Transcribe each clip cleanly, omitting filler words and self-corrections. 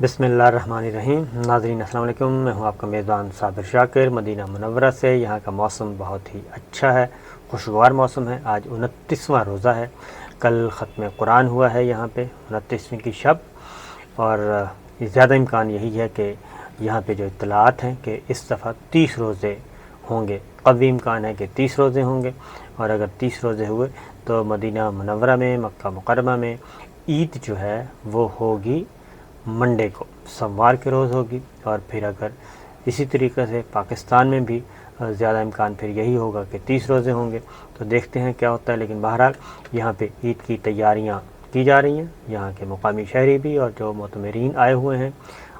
بسم اللہ الرحمن الرحیم۔ ناظرین السلام علیکم، میں ہوں آپ کا میزبان صابر شاکر مدینہ منورہ سے۔ یہاں کا موسم بہت ہی اچھا ہے، خوشگوار موسم ہے۔ آج 29واں روزہ ہے، کل ختم قرآن ہوا ہے یہاں پہ 29ویں کی شب، اور زیادہ امکان یہی ہے کہ یہاں پہ جو اطلاعات ہیں کہ اس دفعہ 30 روزے ہوں گے، قوی امکان ہے کہ 30 روزے ہوں گے، اور اگر 30 روزے ہوئے تو مدینہ منورہ میں، مکہ مکرمہ میں عید جو ہے وہ ہوگی منڈے کو، سوموار کے روز ہوگی، اور پھر اگر اسی طریقے سے پاکستان میں بھی زیادہ امکان پھر یہی ہوگا کہ 30 روزے ہوں گے، تو دیکھتے ہیں کیا ہوتا ہے۔ لیکن بہرحال یہاں پہ عید کی تیاریاں کی جا رہی ہیں، یہاں کے مقامی شہری بھی اور جو معتمرین آئے ہوئے ہیں،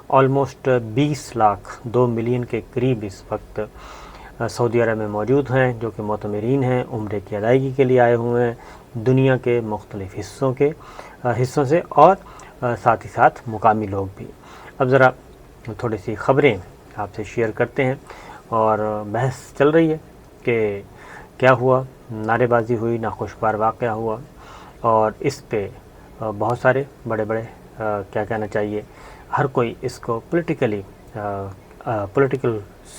آلموسٹ 20 لاکھ 2 ملین کے قریب اس وقت سعودی عرب میں موجود ہیں، جو کہ معتمرین ہیں، عمرے کی ادائیگی کے لیے آئے ہوئے ہیں دنیا کے مختلف حصوں سے، اور ساتھ ہی ساتھ مقامی لوگ بھی۔ اب ذرا تھوڑی سی خبریں آپ سے شیئر کرتے ہیں، اور بحث چل رہی ہے کہ کیا ہوا، نعرے بازی ہوئی، ناخوشگوار واقعہ ہوا، اور اس پہ بہت سارے بڑے کیا کہنا چاہیے، ہر کوئی اس کو پولیٹیکل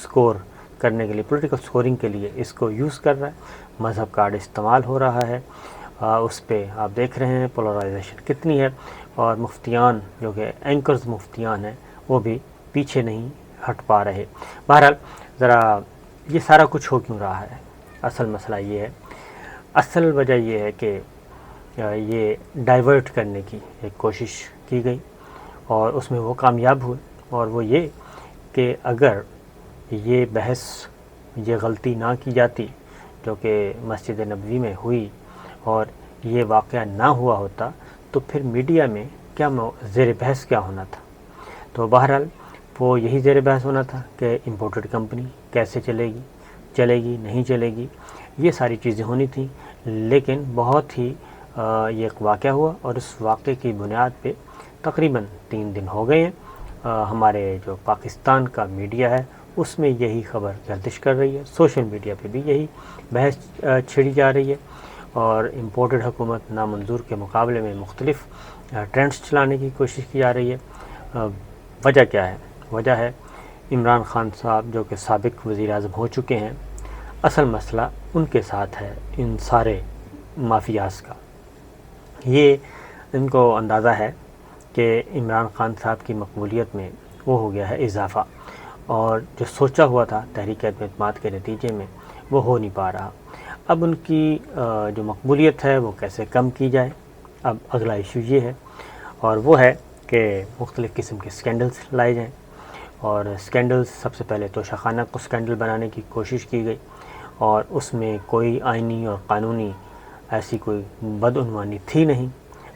سکور کرنے کے لیے، پولیٹیکل سکورنگ کے لیے اس کو یوز کر رہا ہے، مذہب کارڈ استعمال ہو رہا ہے، اس پہ آپ دیکھ رہے ہیں پولرائزیشن کتنی ہے، اور مفتیان جو کہ اینکرز مفتیان ہیں وہ بھی پیچھے نہیں ہٹ پا رہے۔ بہرحال ذرا یہ سارا کچھ ہو کیوں رہا ہے، اصل مسئلہ یہ ہے، اصل وجہ یہ ہے کہ یہ ڈائیورٹ کرنے کی ایک کوشش کی گئی، اور اس میں وہ کامیاب ہوئے، اور وہ یہ کہ اگر یہ بحث، یہ غلطی نہ کی جاتی جو کہ مسجد نبوی میں ہوئی، اور یہ واقعہ نہ ہوا ہوتا، تو پھر میڈیا میں کیا زیر بحث کیا ہونا تھا۔ تو بہرحال وہ یہی زیر بحث ہونا تھا کہ امپورٹڈ کمپنی کیسے چلے گی نہیں چلے گی، یہ ساری چیزیں ہونی تھیں۔ لیکن بہت ہی یہ ایک واقعہ ہوا، اور اس واقعے کی بنیاد پہ تقریباً 3 دن ہو گئے ہیں، ہمارے جو پاکستان کا میڈیا ہے اس میں یہی خبر گردش کر رہی ہے، سوشل میڈیا پہ بھی یہی بحث چھڑی جا رہی ہے، اور امپورٹڈ حکومت نامنظور کے مقابلے میں مختلف ٹرینڈز چلانے کی کوشش کی جا رہی ہے۔ وجہ کیا ہے؟ وجہ ہے عمران خان صاحب جو کہ سابق وزیر اعظم ہو چکے ہیں، اصل مسئلہ ان کے ساتھ ہے، ان سارے مافیاز کا۔ یہ ان کو اندازہ ہے کہ عمران خان صاحب کی مقبولیت میں وہ ہو گیا ہے اضافہ، اور جو سوچا ہوا تھا تحریک عدم اعتماد کے نتیجے میں وہ ہو نہیں پا رہا۔ اب ان کی جو مقبولیت ہے وہ کیسے کم کی جائے، اب اگلا ایشو یہ ہے، اور وہ ہے کہ مختلف قسم کے سکینڈلز لائے جائیں، اور سکینڈلز سب سے پہلے توشہ خانہ کو سکینڈل بنانے کی کوشش کی گئی، اور اس میں کوئی آئینی اور قانونی ایسی کوئی بدعنوانی تھی نہیں،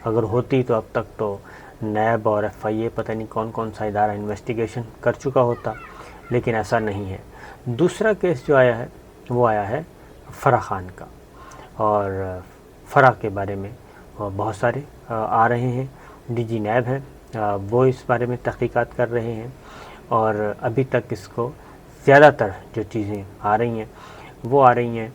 اگر ہوتی تو اب تک تو نیب اور FIA پتہ نہیں کون سا ادارہ انویسٹیگیشن کر چکا ہوتا، لیکن ایسا نہیں ہے۔ دوسرا کیس جو آیا ہے وہ آیا ہے فرح خان کا، اور فرح کے بارے میں بہت سارے آ رہے ہیں، DG نیب ہیں، وہ اس بارے میں تحقیقات کر رہے ہیں، اور ابھی تک اس کو زیادہ تر جو چیزیں آ رہی ہیں وہ آ رہی ہیں،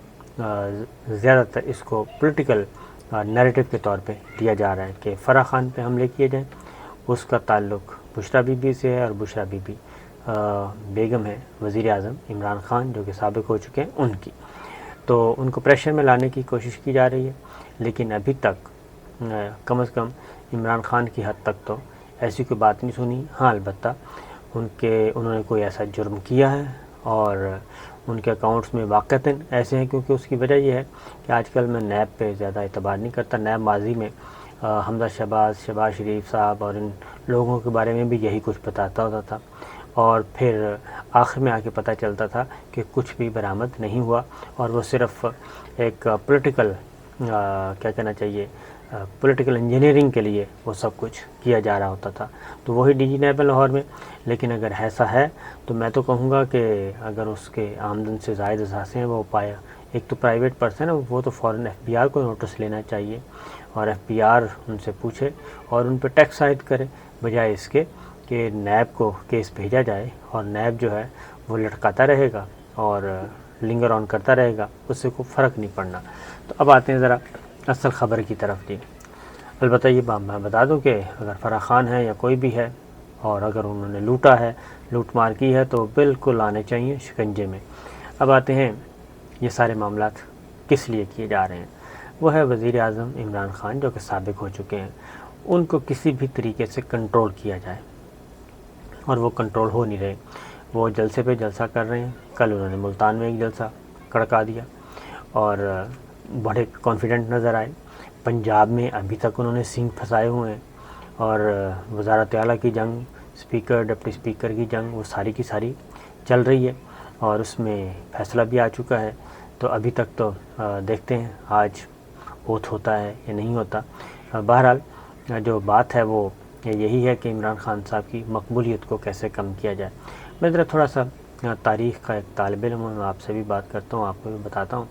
زیادہ تر اس کو پولیٹیکل نیریٹو کے طور پہ دیا جا رہا ہے کہ فرح خان پہ حملے کیے جائیں، اس کا تعلق بشریٰ بی بی سے ہے، اور بشریٰ بی بی بیگم ہے وزیر اعظم عمران خان جو کہ سابق ہو چکے ہیں ان کی، تو ان کو پریشر میں لانے کی کوشش کی جا رہی ہے، لیکن ابھی تک کم از کم عمران خان کی حد تک تو ایسی کوئی بات نہیں سنی۔ ہاں البتہ انہوں نے کوئی ایسا جرم کیا ہے، اور ان کے اکاؤنٹس میں واقعتاً ایسے ہیں، کیونکہ اس کی وجہ یہ ہے کہ آج کل میں نیب پہ زیادہ اعتبار نہیں کرتا۔ نیب ماضی میں حمزہ شہباز شریف صاحب اور ان لوگوں کے بارے میں بھی یہی کچھ بتاتا ہوتا تھا، اور پھر آخر میں آ کے پتہ چلتا تھا کہ کچھ بھی برآمد نہیں ہوا، اور وہ صرف ایک پولیٹیکل کیا کہنا چاہیے، پولیٹیکل انجینئرنگ کے لیے وہ سب کچھ کیا جا رہا ہوتا تھا۔ تو وہی DG نیب لاہور میں، لیکن اگر ایسا ہے تو میں تو کہوں گا کہ اگر اس کے آمدن سے زائد اثاثے ہیں وہ پایا، ایک تو پرائیویٹ پرسن ہے، وہ تو فوراً FBR کو نوٹس لینا چاہیے، اور FBR ان سے پوچھے اور ان پہ ٹیکس عائد کرے، بجائے اس کے کہ نیب کو کیس بھیجا جائے، اور نیب جو ہے وہ لٹکاتا رہے گا اور لنگر آن کرتا رہے گا، اس سے کوئی فرق نہیں پڑنا۔ تو اب آتے ہیں ذرا اصل خبر کی طرف۔ جی البتہ یہ میں بتا دوں کہ اگر فرح خان ہے یا کوئی بھی ہے، اور اگر انہوں نے لوٹا ہے، لوٹ مار کی ہے، تو بالکل آنے چاہیے شکنجے میں۔ اب آتے ہیں یہ سارے معاملات کس لیے کیے جا رہے ہیں۔ وہ ہے وزیر اعظم عمران خان جو کہ سابق ہو چکے ہیں، ان کو کسی بھی طریقے سے کنٹرول کیا جائے، اور وہ کنٹرول ہو نہیں رہے۔ وہ جلسے پہ جلسہ کر رہے ہیں۔ کل انہوں نے ملتان میں ایک جلسہ کڑکا دیا اور بڑے کانفیڈنٹ نظر آئے۔ پنجاب میں ابھی تک انہوں نے سینگ پھنسائے ہوئے ہیں، اور وزارت اعلیٰ کی جنگ، اسپیکر ڈپٹی اسپیکر کی جنگ، وہ ساری کی ساری چل رہی ہے، اور اس میں فیصلہ بھی آ چکا ہے۔ تو ابھی تک تو دیکھتے ہیں آج اوتھ ہوتا ہے یا نہیں ہوتا۔ بہرحال جو بات ہے وہ یہی ہے کہ عمران خان صاحب کی مقبولیت کو کیسے کم کیا جائے۔ میں ذرا تھوڑا سا تاریخ کا ایک طالب علم ہوں، میں آپ سے بھی بات کرتا ہوں، آپ کو بھی بتاتا ہوں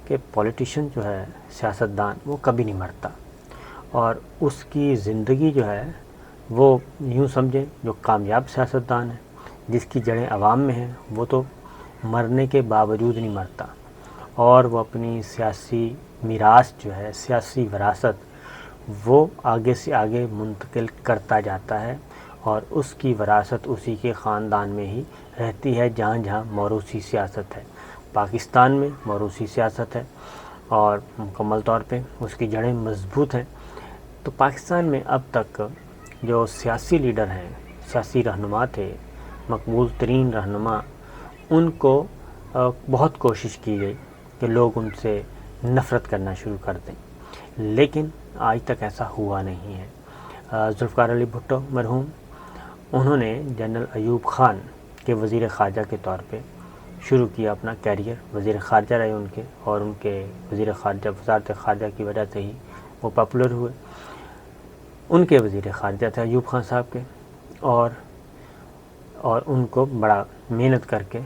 کہ پولیٹیشین جو ہے، سیاستدان، وہ کبھی نہیں مرتا، اور اس کی زندگی جو ہے وہ یوں سمجھیں جو کامیاب سیاستدان ہے، جس کی جڑیں عوام میں ہیں، وہ تو مرنے کے باوجود نہیں مرتا، اور وہ اپنی سیاسی میراث جو ہے، سیاسی وراثت، وہ آگے سے آگے منتقل کرتا جاتا ہے، اور اس کی وراثت اسی کے خاندان میں ہی رہتی ہے جہاں جہاں موروثی سیاست ہے۔ پاکستان میں موروثی سیاست ہے، اور مکمل طور پہ اس کی جڑیں مضبوط ہیں۔ تو پاکستان میں اب تک جو سیاسی لیڈر ہیں، سیاسی رہنما تھے، مقبول ترین رہنما، ان کو بہت کوشش کی گئی کہ لوگ ان سے نفرت کرنا شروع کر دیں، لیکن آج تک ایسا ہوا نہیں ہے۔ ذوالفقار علی بھٹو مرحوم، انہوں نے جنرل ایوب خان کے وزیر خارجہ کے طور پہ شروع کیا اپنا کیریئر، وزیر خارجہ رہے ان کے، اور ان کے وزیر خارجہ، وزارت خارجہ کی وجہ سے ہی وہ پاپولر ہوئے۔ ان کے وزیر خارجہ تھے ایوب خان صاحب کے، اور ان کو بڑا محنت کر کے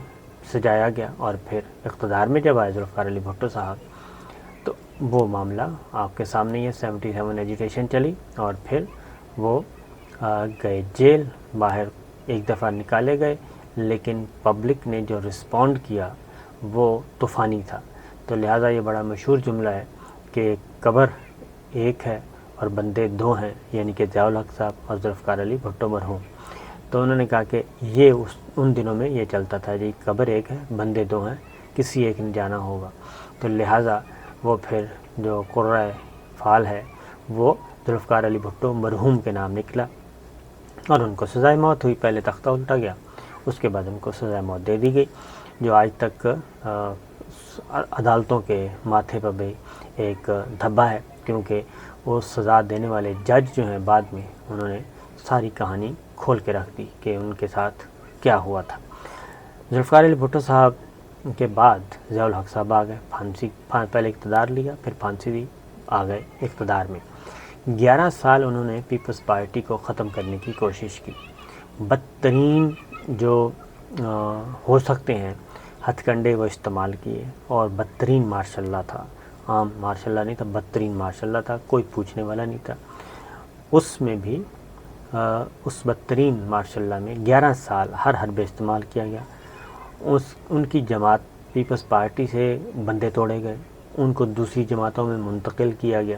سجایا گیا، اور پھر اقتدار میں جب آئے ذوالفقار علی بھٹو صاحب، تو وہ معاملہ آپ کے سامنے ہی ہے۔ 77 ایجیٹیشن چلی، اور پھر وہ گئے جیل، باہر ایک دفعہ نکالے گئے، لیکن پبلک نے جو رسپونڈ کیا وہ طوفانی تھا۔ تو لہٰذا یہ بڑا مشہور جملہ ہے کہ قبر ایک ہے اور بندے دو ہیں، یعنی کہ ضیاء الحق صاحب اور ذوالفقار علی بھٹو مرحوم۔ تو انہوں نے کہا کہ یہ ان دنوں میں یہ چلتا تھا جی، قبر ایک ہے، بندے دو ہیں، کسی ایک نے جانا ہوگا۔ تو لہٰذا وہ پھر جو قرۂ فعال ہے وہ ذوالفقار علی بھٹو مرحوم کے نام نکلا، اور ان کو سزائے موت ہوئی۔ پہلے تختہ الٹا گیا، اس کے بعد ان کو سزائے موت دے دی گئی، جو آج تک عدالتوں کے ماتھے پر بھی ایک دھبا ہے، کیونکہ وہ سزا دینے والے جج جو ہیں بعد میں انہوں نے ساری کہانی کھول کے رکھ دی کہ ان کے ساتھ کیا ہوا تھا۔ ذوالفقار علی بھٹو صاحب کے بعد ضیاء الحق صاحب آ گئے، پہلے اقتدار لیا، پھر پھانسی دی، آ گئے اقتدار میں۔ 11 سال انہوں نے پیپلز پارٹی کو ختم کرنے کی کوشش کی، بدترین جو ہو سکتے ہیں ہتھ کنڈے وہ استعمال کیے، اور بدترین مارشاء اللہ تھا، عام مارشاء اللہ نہیں تھا، بدترین مارشاء اللہ تھا، کوئی پوچھنے والا نہیں تھا۔ اس میں بھی اس بدترین مارشاء اللہ میں 11 سال ہر حربے استعمال کیا گیا۔ ان کی جماعت پیپلز پارٹی سے بندے توڑے گئے، ان کو دوسری جماعتوں میں منتقل کیا گیا۔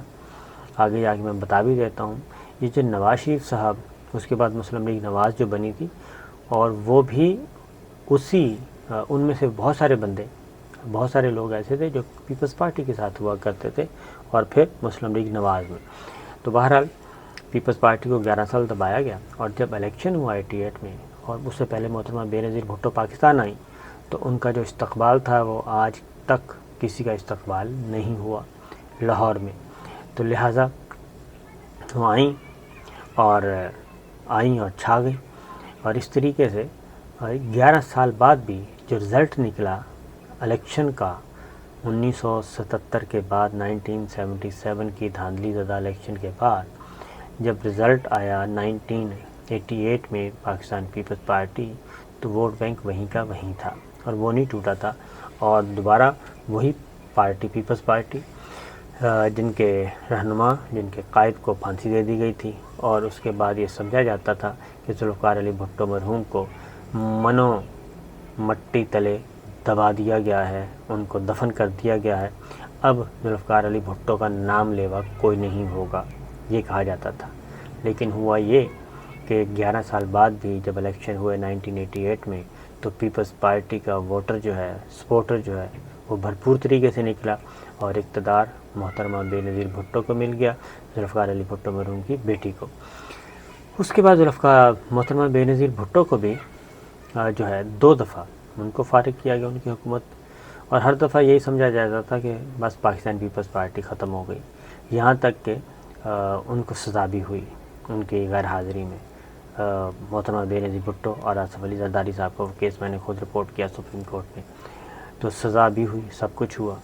آگے جا کے میں بتا بھی دیتا ہوں، یہ جو نواز شریف صاحب، اس کے بعد مسلم لیگ نواز جو بنی تھی، اور وہ بھی ان میں سے بہت سارے لوگ ایسے تھے جو پیپلز پارٹی کے ساتھ ہوا کرتے تھے، اور پھر مسلم لیگ نواز میں۔ تو بہرحال پیپلز پارٹی کو 11 سال دبایا گیا، اور جب الیکشن ہوا 88 میں، اور اس سے پہلے محترمہ بے نظیر بھٹو پاکستان آئیں، تو ان کا جو استقبال تھا وہ آج تک کسی کا استقبال نہیں ہوا لاہور میں۔ تو لہٰذا وہ آئیں اور چھا گئیں، اور اس طریقے سے 11 سال بعد بھی جو رزلٹ نکلا الیکشن کا 1977 کے بعد، 1977 کی دھاندلی زدہ الیکشن کے بعد، جب رزلٹ آیا 1988 میں پاکستان پیپلز پارٹی، تو ووٹ بینک وہیں کا وہیں تھا، اور وہ نہیں ٹوٹا تھا، اور دوبارہ وہی پارٹی پیپلز پارٹی جن کے رہنما، جن کے قائد کو پھانسی دے دی گئی تھی، اور اس کے بعد یہ سمجھا جاتا تھا کہ ذوالفقار علی بھٹو مرحوم کو منو مٹی تلے دبا دیا گیا ہے، ان کو دفن کر دیا گیا ہے، اب ذوالفقار علی بھٹو کا نام لیوا کوئی نہیں ہوگا، یہ کہا جاتا تھا۔ لیکن ہوا یہ کہ 11 سال بعد بھی جب الیکشن ہوئے 1988 میں تو پیپلز پارٹی کا ووٹر جو ہے، سپورٹر جو ہے، وہ بھرپور طریقے سے نکلا اور اقتدار محترمہ بے نظیر بھٹو کو مل گیا، ذوالفقار علی بھٹو مرحوم کی بیٹی کو۔ اس کے بعد محترمہ بے نظیر بھٹو کو بھی جو ہے 2 دفعہ ان کو فارغ کیا گیا ان کی حکومت، اور ہر دفعہ یہی سمجھا جاتا تھا کہ بس پاکستان پیپلز پارٹی ختم ہو گئی، یہاں تک کہ ان کو سزا بھی ہوئی ان کی غیر حاضری میں۔ محترمہ بے نظیر بھٹو اور آصف علی زرداری صاحب کو کیس میں نے خود رپورٹ کیا سپریم کورٹ میں، تو سزا بھی ہوئی، سب کچھ ہوا،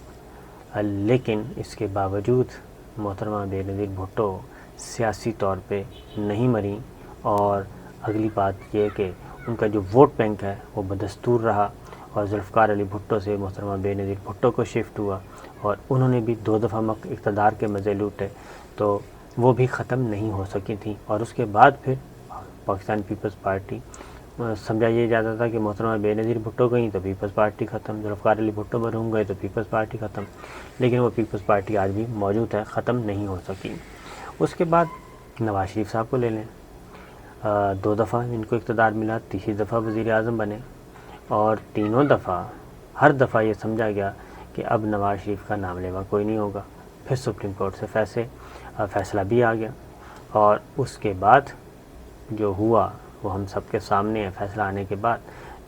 لیکن اس کے باوجود محترمہ بے نظیر بھٹو سیاسی طور پہ نہیں مریں، اور اگلی بات یہ کہ ان کا جو ووٹ بینک ہے وہ بدستور رہا، اور ذوالفقار علی بھٹو سے محترمہ بے نظیر بھٹو کو شفٹ ہوا، اور انہوں نے بھی 2 دفعہ اقتدار کے مزے لوٹے، تو وہ بھی ختم نہیں ہو سکی تھیں۔ اور اس کے بعد پھر پاکستان پیپلز پارٹی سمجھا یہ جاتا تھا کہ محترمہ بے نظیر بھٹو گئیں تو پیپلز پارٹی ختم، ذوالفقار علی بھٹو مرحوم گئے تو پیپلز پارٹی ختم، لیکن وہ پیپلز پارٹی آج بھی موجود ہے، ختم نہیں ہو سکی۔ اس کے بعد نواز شریف صاحب کو لے لیں، 2 دفعہ ان کو اقتدار ملا، تیسری دفعہ وزیر اعظم بنے، اور تینوں دفعہ ہر دفعہ یہ سمجھا گیا کہ اب نواز شریف کا نام لیوا کوئی نہیں ہوگا، پھر سپریم کورٹ سے فیصلہ بھی آ گیا، اور اس کے بعد جو ہوا وہ ہم سب کے سامنے ہے۔ فیصلہ آنے کے بعد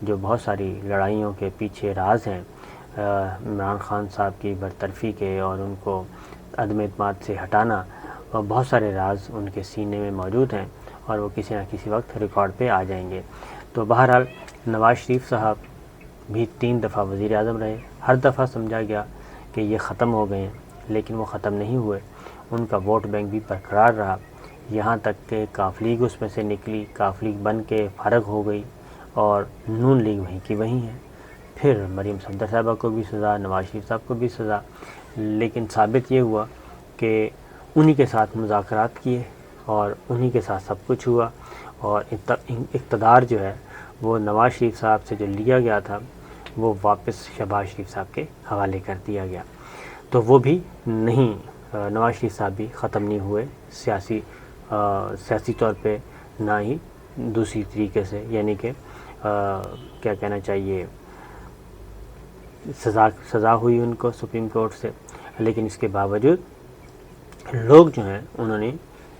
جو بہت ساری لڑائیوں کے پیچھے راز ہیں، عمران خان صاحب کی برطرفی کے اور ان کو عدم اعتماد سے ہٹانا، بہت سارے راز ان کے سینے میں موجود ہیں، اور وہ کسی نہ کسی وقت ریکارڈ پہ آ جائیں گے۔ تو بہرحال نواز شریف صاحب بھی 3 دفعہ وزیر اعظم رہے، ہر دفعہ سمجھا گیا کہ یہ ختم ہو گئے ہیں، لیکن وہ ختم نہیں ہوئے، ان کا ووٹ بینک بھی برقرار رہا، یہاں تک کہ کاف لیگ اس میں سے نکلی، کاف لیگ بن کے فارغ ہو گئی، اور نون لیگ وہیں کی وہیں ہے۔ پھر مریم صفدر صاحبہ کو بھی سزا، نواز شریف صاحب کو بھی سزا، لیکن ثابت یہ ہوا کہ انہی کے ساتھ مذاکرات کیے اور انہی کے ساتھ سب کچھ ہوا، اور اقتدار جو ہے وہ نواز شریف صاحب سے جو لیا گیا تھا وہ واپس شہباز شریف صاحب کے حوالے کر دیا گیا، تو وہ بھی نہیں، نواز شریف صاحب بھی ختم نہیں ہوئے سیاسی طور پہ، نہ ہی دوسری طریقے سے، یعنی کہ کیا کہنا چاہیے، سزا ہوئی ان کو سپریم کورٹ سے، لیکن اس کے باوجود لوگ جو ہیں انہوں نے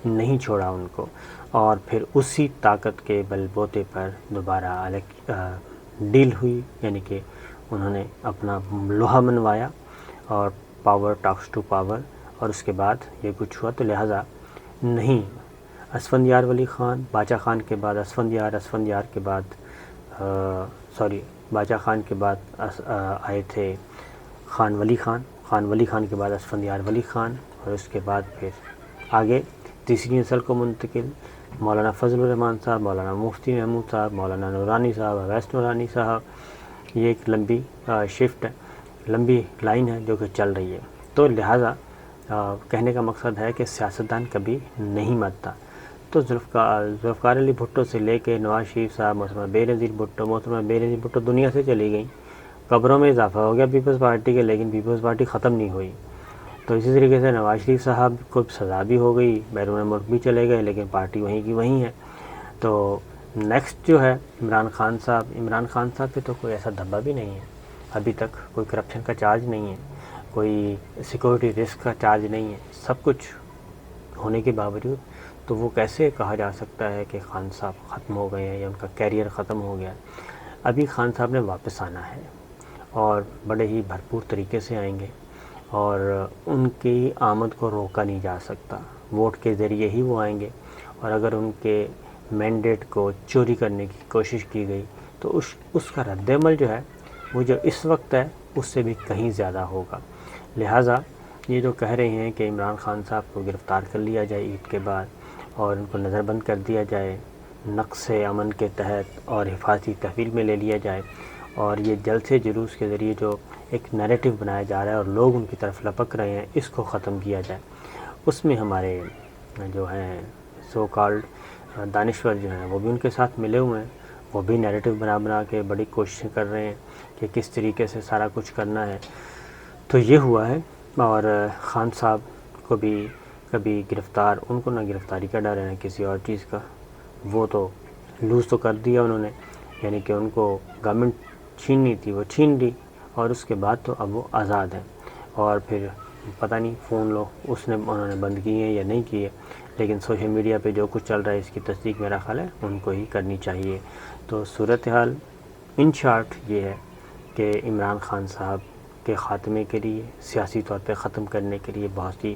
نہیں چھوڑا ان کو، اور پھر اسی طاقت کے بل بوتے پر دوبارہ ڈیل ہوئی، یعنی کہ انہوں نے اپنا لوہا منوایا، اور پاور ٹاکس ٹو پاور، اور اس کے بعد یہ کچھ ہوا، تو لہٰذا نہیں، اسفندیار ولی خان، باچا خان کے بعد اسفندیار کے بعد باچا خان کے بعد آئے تھے خان ولی خان کے بعد اسفندیار ولی خان، اور اس کے بعد پھر آگے تیسری نسل کو منتقل مولانا فضل الرحمان صاحب، مولانا مفتی محمود صاحب، مولانا نورانی صاحب، اویس نورانی صاحب، یہ ایک لمبی شفٹ ہے، لمبی لائن ہے جو کہ چل رہی ہے۔ تو لہٰذا کہنے کا مقصد ہے کہ سیاستدان کبھی نہیں مرتا، تو ذوالفقار علی بھٹو سے لے کے نواز شریف صاحب، محترمہ بے نظیر بھٹو دنیا سے چلی گئیں، قبروں میں اضافہ ہو گیا پیپلز پارٹی کے، لیکن پیپلز پارٹی ختم نہیں ہوئی۔ تو اسی طریقے سے نواز شریف صاحب کو سزا بھی ہو گئی، بیرون ملک بھی چلے گئے، لیکن پارٹی وہیں کی وہیں ہے۔ تو نیکسٹ جو ہے عمران خان صاحب پہ تو کوئی ایسا دھبا بھی نہیں ہے، ابھی تک کوئی کرپشن کا چارج نہیں ہے، کوئی سیکورٹی رسک کا چارج نہیں ہے، سب کچھ ہونے کے باوجود تو وہ کیسے کہا جا سکتا ہے کہ خان صاحب ختم ہو گئے ہیں یا ان کا کیریئر ختم ہو گیا ہے؟ ابھی خان صاحب نے واپس آنا ہے، اور بڑے ہی بھرپور طریقے سے آئیں گے، اور ان کی آمد کو روکا نہیں جا سکتا، ووٹ کے ذریعے ہی وہ آئیں گے، اور اگر ان کے مینڈیٹ کو چوری کرنے کی کوشش کی گئی تو اس کا رد عمل جو ہے وہ جو اس وقت ہے اس سے بھی کہیں زیادہ ہوگا۔ لہٰذا یہ جو کہہ رہے ہیں کہ عمران خان صاحب کو گرفتار کر لیا جائے عید کے بعد، اور ان کو نظر بند کر دیا جائے نقص امن کے تحت، اور حفاظتی تحویل میں لے لیا جائے، اور یہ جلسے جلوس کے ذریعے جو ایک نیریٹو بنایا جا رہا ہے اور لوگ ان کی طرف لپک رہے ہیں، اس کو ختم کیا جائے، اس میں ہمارے جو ہیں سو کالڈ دانشور جو ہیں وہ بھی ان کے ساتھ ملے ہوئے ہیں، وہ بھی نیریٹو بنا کے بڑی کوششیں کر رہے ہیں کہ کس طریقے سے سارا کچھ کرنا ہے۔ تو یہ ہوا ہے، اور خان صاحب کو بھی کبھی گرفتار، ان کو نہ گرفتاری کا ڈر ہے نہ کسی اور چیز کا، وہ تو لوز تو کر دیا انہوں نے، یعنی کہ ان کو گورنمنٹ چھیننی تھی وہ چھین لی، اور اس کے بعد تو اب وہ آزاد ہیں۔ اور پھر پتہ نہیں فون لو انہوں نے بند کیے ہیں یا نہیں کیے، لیکن سوشل میڈیا پہ جو کچھ چل رہا ہے اس کی تصدیق میرا خیال ہے ان کو ہی کرنی چاہیے۔ تو صورتحال ان شارٹ یہ ہے کہ عمران خان صاحب کے خاتمے کے لیے، سیاسی طور پہ ختم کرنے کے لیے بہت سی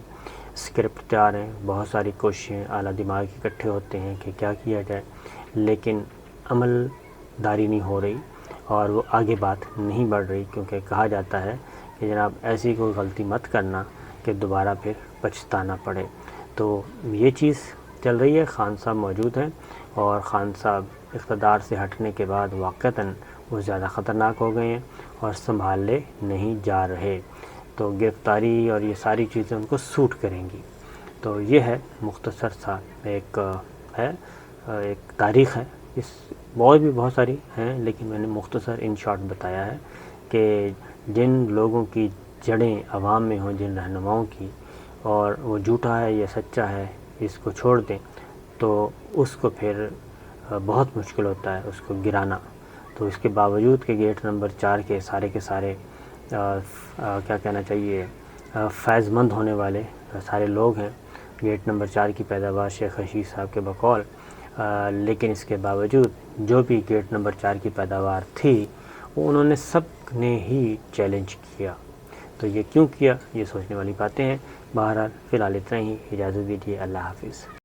اسکرپٹ تیار ہیں، بہت ساری کوششیں، اعلیٰ دماغ اکٹھے ہوتے ہیں کہ کیا کیا جائے، لیکن عمل داری نہیں ہو رہی اور وہ آگے بات نہیں بڑھ رہی، کیونکہ کہا جاتا ہے کہ جناب ایسی کوئی غلطی مت کرنا کہ دوبارہ پھر پچھتانا پڑے۔ تو یہ چیز چل رہی ہے، خان صاحب موجود ہیں، اور خان صاحب اقتدار سے ہٹنے کے بعد واقعتاً وہ زیادہ خطرناک ہو گئے ہیں اور سنبھالے نہیں جا رہے، تو گرفتاری اور یہ ساری چیزیں ان کو سوٹ کریں گی۔ تو یہ ہے مختصر سا ایک تاریخ ہے، اس اور بھی بہت ساری ہیں لیکن میں نے مختصر ان شارٹ بتایا ہے کہ جن لوگوں کی جڑیں عوام میں ہوں، جن رہنماؤں کی، اور وہ جھوٹا ہے یا سچا ہے اس کو چھوڑ دیں تو اس کو پھر بہت مشکل ہوتا ہے اس کو گرانا۔ تو اس کے باوجود کہ گیٹ نمبر 4 کے سارے کیا کہنا چاہیے فیض مند ہونے والے سارے لوگ ہیں، گیٹ نمبر 4 کی پیداوار شیخ رشید صاحب کے بقول، لیکن اس کے باوجود جو بھی گیٹ نمبر 4 کی پیداوار تھی وہ انہوں نے سب نے ہی چیلنج کیا۔ تو یہ کیوں کیا، یہ سوچنے والی باتیں ہیں۔ بہرحال فی الحال اتنا ہی، اجازت دیجیے، اللہ حافظ۔